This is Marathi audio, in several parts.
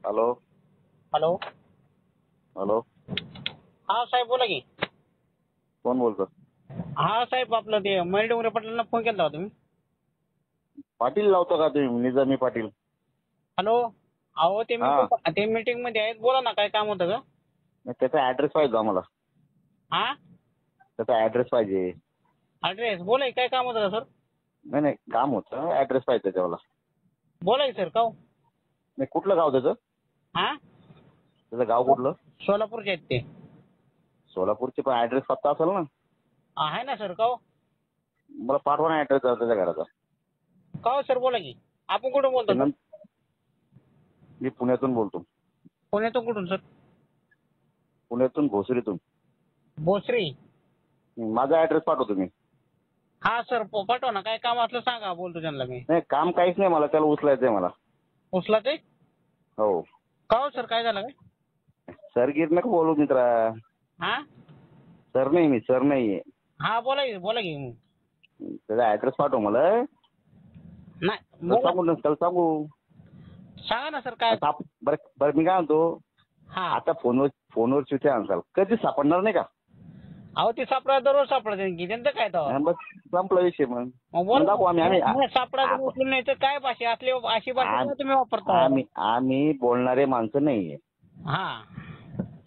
हॅलो. हॅलो. हॅलो. हा साहेब बोला की. कोण बोलतो? हा साहेब आपलं ते मयूर डोंगरे पाटलांना फोन केला होता तुम्ही. पाटील लावतो का तुम्ही? निजामी पाटील. हॅलो. अहो ते हा. मीटिंग मध्ये आहेत, बोला ना काय काम होतं का? त्याचा ऍड्रेस पाहिजे आम्हाला. हा त्याचा ऍड्रेस पाहिजे. ऍड्रेस बोला की, काय काम होतं का सर? नाही नाही, काम होतं, ऍड्रेस पाहिजे त्याच्यावाला. बोला की सर का हो? नाही, कुठलं गाव त्याचं? हा त्याचं गाव कुठलं? सोलापूरचे आहेत ते. सोलापूरचे, पण ऍड्रेस पत्ता असेल ना? आहे ना सर का हो? मला पाठवा ना ऍड्रेस त्याच्या घराचा. का हो सर बोला की. आपण कुठून बोलतो सर? मी पुण्यातून बोलतो. पुण्यातून कुठून सर? पुण्यातून भोसरीतून. भोसरी. माझा ऍड्रेस पाठवतो मी. हा सर पाठवा ना, काय काम असलं सांगा, बोलतो त्यांना मी. नाही, काम काहीच नाही, मला त्याला उचलायचंय मला. उचला ते? हो. का हो सर, काय झालं काय? सर गिर नका बोलू मित्रा. हा सर नाही, मी सर नाहीये. हा बोला की मग. त्याचा ऍड्रेस पाठव मला. नाही बोला. त्याला सांगू. सांगा ना सर काय. बरं मी काय म्हणतो, हा आता फोनवर चिठ्ठी आणसाल, कधी सापडणार नाही का? अहो ते सापडा दररोज सापडत की, त्यांचं काय तर. बस संपला विषय. मग दाखवू आम्ही. सापडा उचलून नाही तर काय भाषा असली, अशी भाषा तुम्ही वापरता. आम्ही बोलणारे माणसं नाहीये. हा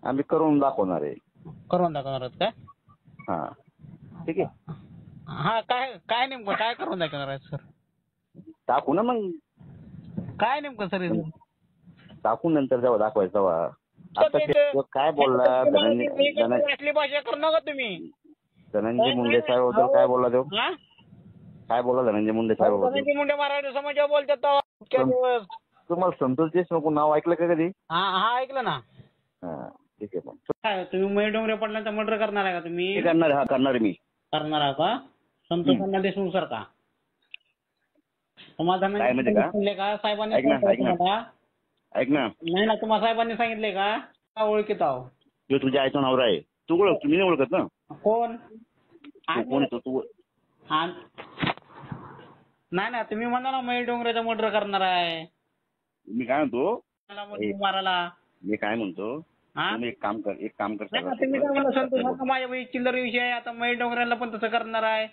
आम्ही करून दाखवणार आहे. करून दाखवणार आहात काय? हा, ठीक आहे. हा काय नेमकं काय करून दाखवणार आहे सर? टाकू ना मग. काय नेमकं सर? टाकू नंतर जेव्हा दाखवायचं तेव्हा. आता काय बोलला असली भाषा करू नका तुम्ही. धनंजय मुंडे साहेब काय बोलला तो? काय बोलला धनंजय मुंडे साहेब? धनंजय मुंडे मराठी समाजावर बोलतात. तुम्हाला संतोष देशमुख नाव ऐकलं का कधी? हा ऐकलं ना. हा, ठीक आहे. मग काय तुम्ही मयूर डोंगरे पाटलांचा मर्डर करणार आहे का तुम्ही? करणार मी. करणार आहे का? संतोष देशमुख सर का? तुम्हाला धनंजय सांगितले का साहेबांनी? ऐक ना. नाही ना, तुम्हाला साहेबांनी सांगितले का? ओळखीत आहो. तो तुझ्या आईचा नवरा आहे. तू तुम्ही नाही ओळखत ना? कोण? कोण येतो तू? नाही ना, तुम्ही म्हणा ना मयूर डोंगरेचा मर्डर करणार आहे. मी काय म्हणतो, मारायला. मी काय म्हणतो, तुम्ही एक काम कर. तुम्ही काय म्हणा संतोष, माझ्या चिल्लर विषय आहे. आता मयूर डोंगरेला पण तसं करणार आहे,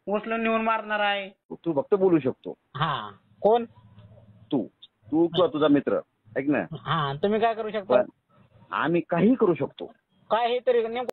उचलून नेऊन मारणार आहे. तू फक्त बोलू शकतो. हा कोण? तू किंवा तुझा मित्र. ऐक ना. हा तुम्ही काय करू शकता? आम्ही काही करू शकतो. काय हे तरी नेमकं